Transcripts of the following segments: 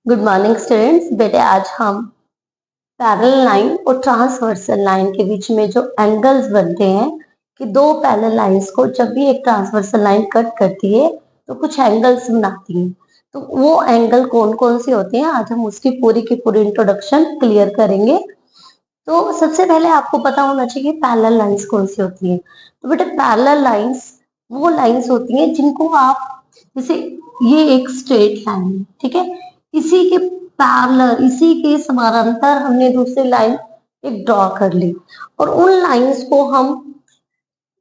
Good morning students. बेटे आज हम पैरेलल लाइन और ट्रांसवर्सल लाइन के बीच में जो एंगल्स बनते हैं कि दो पैरेलल लाइंस को जब भी एक ट्रांसवर्सल लाइन कट करती है तो कुछ एंगल्स बनाती है। तो वो एंगल कौन कौन से होते हैं आज हम उसकी पूरी की पूरी इंट्रोडक्शन क्लियर करेंगे। तो सबसे पहले आपको पता होना चाहिए पैरेलल लाइंस कौन सी होती है। तो बेटे पैरेलल लाइंस वो लाइंस होती हैं जिनको आप जैसे ये एक स्ट्रेट लाइन है, ठीक है, इसी के पैरेलल इसी के समानांतर हमने दूसरी लाइन एक ड्रॉ कर ली और उन लाइंस को हम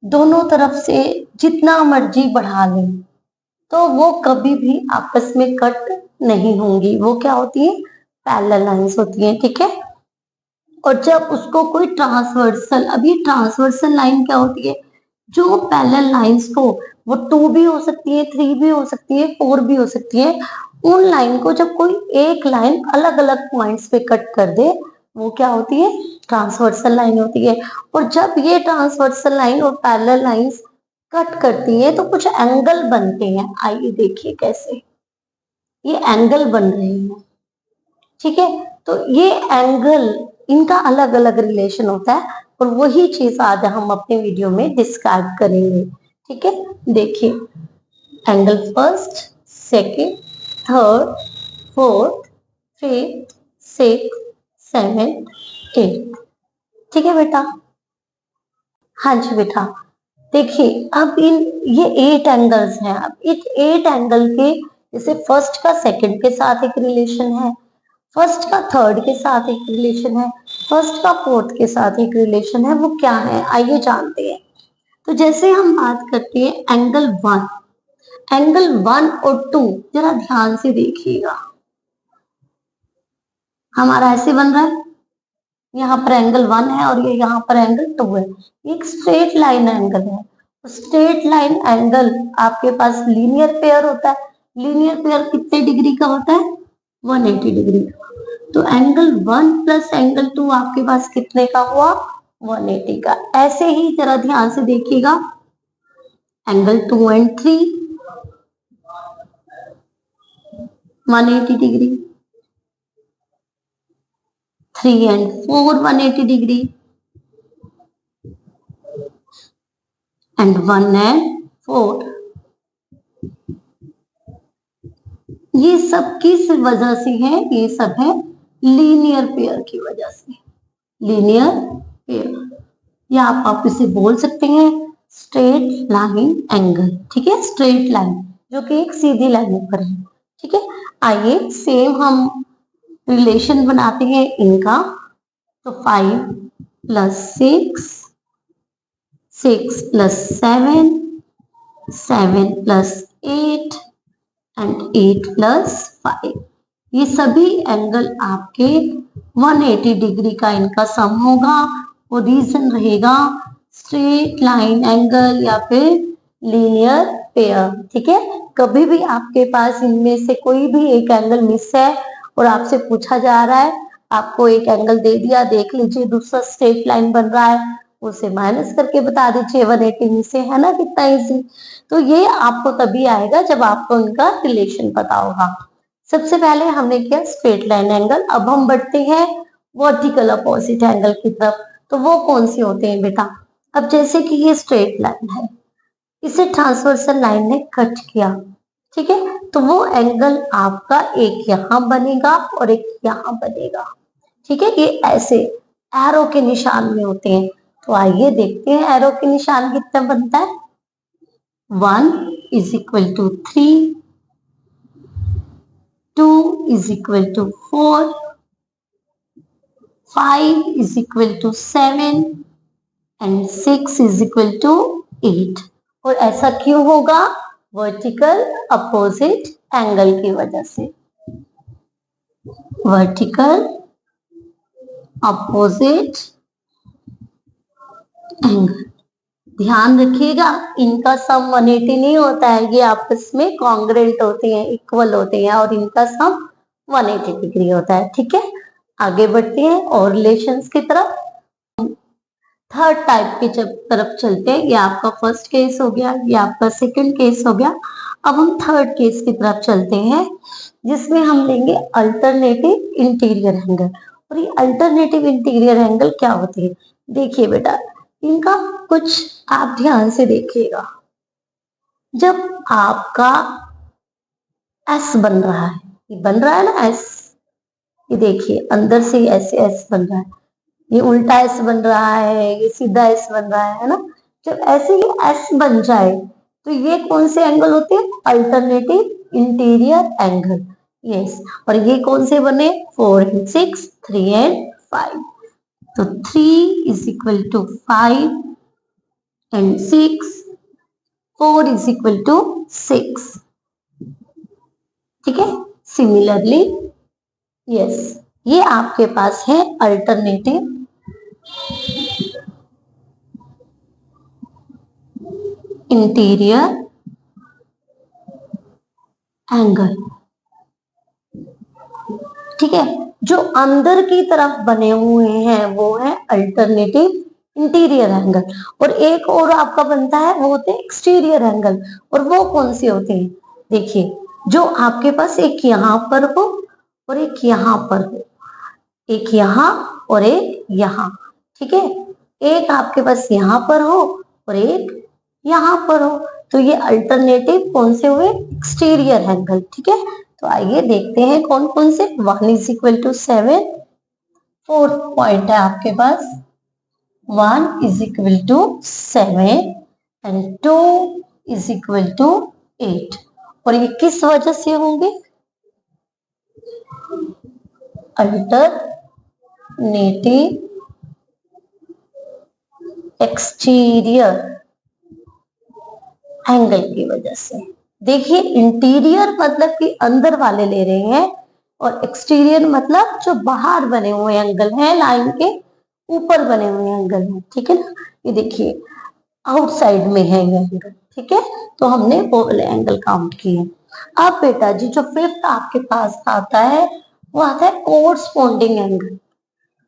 दोनों तरफ से जितना मर्जी बढ़ा लें तो वो कभी भी आपस में कट नहीं होंगी। वो क्या होती है? पैरेलल लाइंस होती हैं, ठीक है। और जब उसको कोई ट्रांसवर्सल, अभी ट्रांसवर्सल लाइन क्या होती है? जो पैरेलल लाइंस को, वो 2 भी हो सकती है, 3 भी हो सकती है, 4 भी हो सकती है, उन लाइन को जब कोई एक लाइन अलग अलग पॉइंट्स पे कट कर दे वो क्या होती है? ट्रांसवर्सल लाइन होती है। और जब ये ट्रांसवर्सल लाइन और पैरेलल लाइंस कट करती है तो कुछ एंगल बनते हैं। आइए देखिए कैसे ये एंगल बन रहे हैं, ठीक है। तो ये एंगल, इनका अलग अलग रिलेशन होता है और वही चीज आज हम अपने वीडियो में डिस्क्राइब करेंगे, ठीक है। देखिए angle first, second, third, fourth, fifth, six, seven, eight, ठीक है बेटा। हाँ जी बेटा, देखिए अब ये 8 एंगल्स हैं। अब इस 8 एंगल के जैसे फर्स्ट का सेकंड के साथ एक रिलेशन है, फर्स्ट का थर्ड के साथ एक रिलेशन है, फर्स्ट का फोर्थ के साथ एक रिलेशन है। वो क्या है आइए जानते हैं। तो जैसे हम बात करते हैं एंगल 1, एंगल 1 और 2 जरा ध्यान से देखिएगा। हमारा ऐसे बन रहा है, यहाँ पर एंगल 1 है और ये यहाँ पर एंगल 2 है। एक स्ट्रेट लाइन एंगल है। स्ट्रेट लाइन एंगल आपके पास लीनियर पेयर होता है। लीनियर पेयर कितने डिग्री का होता है? 180 डिग्री का। तो एंगल 1 प्लस एंगल 2 आपके पास कितने का हुआ? 180 का। ऐसे ही जरा ध्यान से देखिएगा, angle 2 and 3 180 degree, 3 and 4 180 degree and 1 and 4। ये सब किस वजह से है? ये सब है लीनियर पेयर की वजह से। लीनियर पेयर या आप इसे बोल सकते हैं स्ट्रेट लाइन एंगल, ठीक है। स्ट्रेट लाइन जो कि एक सीधी लाइन पर है, ठीक है। आइए सेम हम रिलेशन बनाते हैं इनका। तो 5 plus 6, 6 plus 7, 7 plus 8 and 8 plus 5। ये सभी एंगल आपके 180 डिग्री का इनका सम होगा। पोजीशन रहेगा स्ट्रेट लाइन एंगल या फिर लीनियर पेयर, ठीक है। कभी भी आपके पास इनमें से कोई भी एक एंगल मिस है और आपसे पूछा जा रहा है, आपको एक एंगल दे दिया, देख लीजिए दूसरा स्ट्रेट लाइन बन रहा है, उसे माइनस करके बता दीजिए 180 में से, है ना, कितना इजी। तो ये आपको तभी आएगा जब आपको इनका रिलेशन पता होगा। सबसे पहले हमने किया स्ट्रेट लाइन एंगल, अब हम बढ़ते हैं वर्टिकल अपोजिट एंगल की तरफ। तो वो कौन से होते हैं बेटा? अब जैसे कि ये स्ट्रेट लाइन है, इसे ट्रांसवर्सल लाइन ने कट किया, ठीक है, तो वो एंगल आपका एक यहां बनेगा और एक यहां बनेगा, ठीक है। ये ऐसे एरो के निशान में होते हैं। तो आइए देखते हैं एरो के निशान कितना बनता है। 1 is equal to 3, 2 is equal to 4, 5 is equal to 7 and 6 is equal to 8। और ऐसा क्यों होगा? वर्टिकल अपोजिट एंगल की वजह से। वर्टिकल अपोजिट एंगल, ध्यान रखिएगा इनका सम 180 नहीं होता है, ये आपस में कॉन्ग्रेंट होते हैं, इक्वल होते हैं और इनका सम 180 डिग्री होता है, ठीक है। आगे बढ़ते हैं और रिलेशंस की तरफ। थर्ड टाइप की तरफ चलते हैं। ये आपका फर्स्ट केस हो गया, ये आपका सेकंड केस हो गया। अब हम थर्ड केस की तरफ चलते हैं, जिसमें हम लेंगे अल्टरनेटिव इंटीरियर एंगल। और ये अल्टरनेटिव इंटीरियर एंगल क्या होती है? देखिए बेटा, इनका कुछ आप ध्यान से देखिएगा। जब आपका एस बन रहा है, ये बन रहा है ना एस, ये देखिए अंदर से ऐसे एस बन रहा है, ये उल्टा एस बन रहा है, ये सीधा एस बन रहा है ना। जब ऐसे ही एस बन जाए तो ये कौन से एंगल होते हैं? Alternative interior angle. यस, और ये कौन से बने? 4 एंड 6, 3 एंड 5। तो 3 is equal to 5 and 6, 4 is equal to 6। ठीक है, सिमिलरली यस, ये आपके पास है अल्टरनेटिव इंटीरियर एंगल। ठीक है, जो अंदर की तरफ बने हुए हैं वो है अल्टरनेटिव इंटीरियर एंगल, और एक और आपका बनता है वो होते हैं एक्सटीरियर एंगल। और वो कौन से होते हैं? देखिए, जो आपके पास एक यहां पर हो और एक यहां पर हो, एक यहां और एक यहां। ठीक है, एक आपके पास यहां पर हो और एक यहां पर हो, तो ये अल्टरनेटिव कौन से हुए? Exterior angle. ठीक है, तो आइए देखते हैं कौन कौन से। 1 is equal to 7, fourth point है आपके पास 1 is equal to 7 and 2 is equal to 8। और ये किस वजह से होंगे? अल्टरनेटिव एक्सटीरियर एंगल की वजह से। देखिए, इंटीरियर मतलब कि अंदर वाले ले रहे हैं, और एक्सटीरियर मतलब जो बाहर बने हुए एंगल हैं, लाइन के ऊपर बने हुए एंगल हैं। ठीक है ना, ये देखिए आउटसाइड में है ये एंगल। ठीक है, तो हमने वो वाले एंगल काउंट किए। अब बेटा जी, जो फिफ्थ आपके पास आता है वो आता है कोरस्पॉन्डिंग एंगल।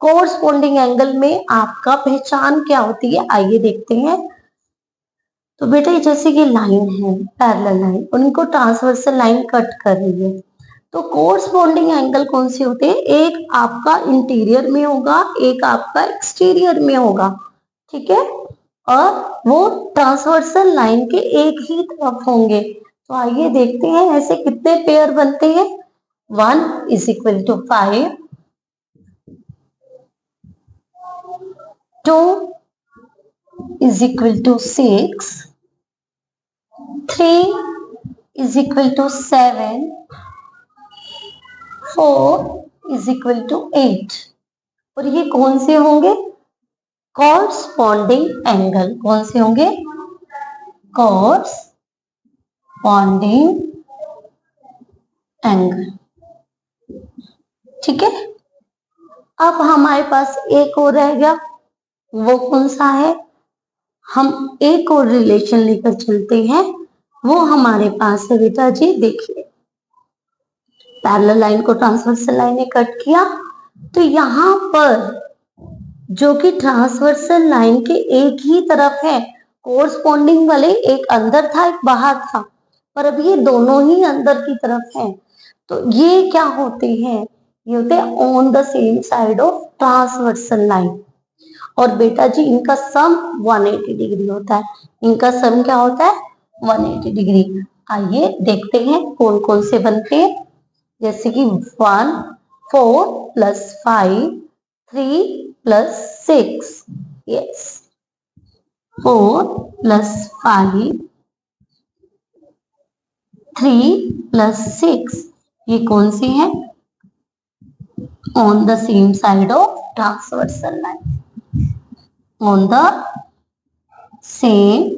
कोरस्पॉन्डिंग एंगल में आपका पहचान क्या होती है, आइए देखते हैं। तो बेटा ये जैसे कि लाइन है, पैरेलल लाइन, उनको ट्रांसवर्सल लाइन कट कर रही है, तो कोरस्पॉन्डिंग एंगल कौन से होते हैं? एक आपका इंटीरियर में होगा, एक आपका एक्सटीरियर में होगा। ठीक है, और वो ट्रांसवर्सल लाइन के एक ही तरफ होंगे। तो आइए देखते हैं ऐसे कितने पेयर बनते हैं। 1 is equal to 5, 2 is equal to 6, 3 is equal to 7, 4 is equal to 8। और ये कौन से होंगे? Corresponding angle. कौन से होंगे? Corresponding angle. ठीक है, अब हमारे पास एक और रह गया, वो कौन सा है? हम एक और रिलेशन लेकर चलते हैं, वो हमारे पास है बेटा जी, देखिए पैरेलल लाइन को ट्रांसवर्सल लाइन ने कट किया, तो यहां पर जो कि ट्रांसवर्सल लाइन के एक ही तरफ है, कोरस्पॉन्डिंग वाले एक अंदर था एक बाहर था, पर अब ये दोनों ही अंदर की तरफ हैं, तो ये क्या होते हैं? ये होते हैं on the same side of transversal line. और बेटा जी इनका सम 180 डिग्री होता है। इनका सम क्या होता है? 180 डिग्री। आइए देखते हैं कौन कौन से बनते हैं। जैसे कि 1, 4 plus 5, 3 plus 6, yes 4 plus 5, 3 plus 6, ये कौन सी है? On the same side of transversal line. On the same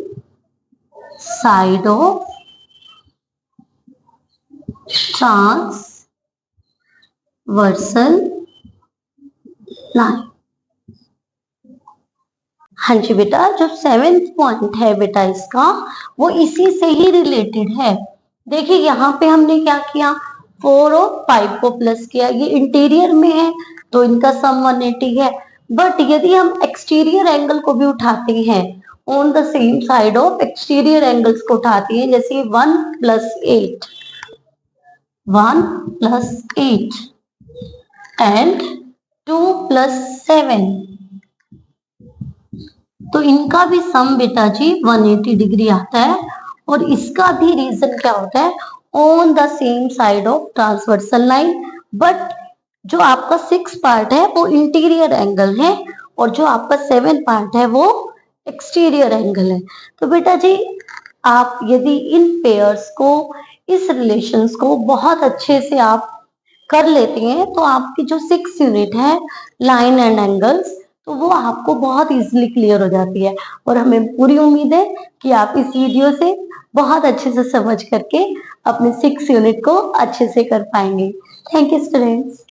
side of transversal line। हाँ जी बेटा, जो 7th पॉइंट है बेटा इसका, वो इसी से ही रिलेटेड है। देखिए यहाँ पे हमने क्या किया, 4 और 5 को प्लस किया, ये इंटीरियर में है तो इनका सम 180 है। बट यदि हम एक्सटीरियर एंगल को भी उठाते हैं on the same side of exterior angles को उठाती हैं, जैसे 1 + 8, 1 + 8 एंड 2 + 7, तो इनका भी सम बेटा जी 180 डिग्री आता है। और इसका भी रीजन क्या होता है, on the same side of transversal line, but जो आपका 6 पार्ट है वो इंटीरियर एंगल है और जो आपका 7 पार्ट है वो एक्सटीरियर एंगल है। तो बेटा जी आप यदि इन पेयर्स को, इस रिलेशंस को बहुत अच्छे से आप कर लेते हैं तो आपकी जो 6 यूनिट है लाइन एंड एंगल्स, तो वो आपको बहुत इजीली क्लियर हो जाती है। और हमें पूरी उम्मीद है कि आप इस वीडियो से बहुत अच्छे से समझ करके अपने 6 यूनिट को अच्छे से कर पाएंगे। Thank you students.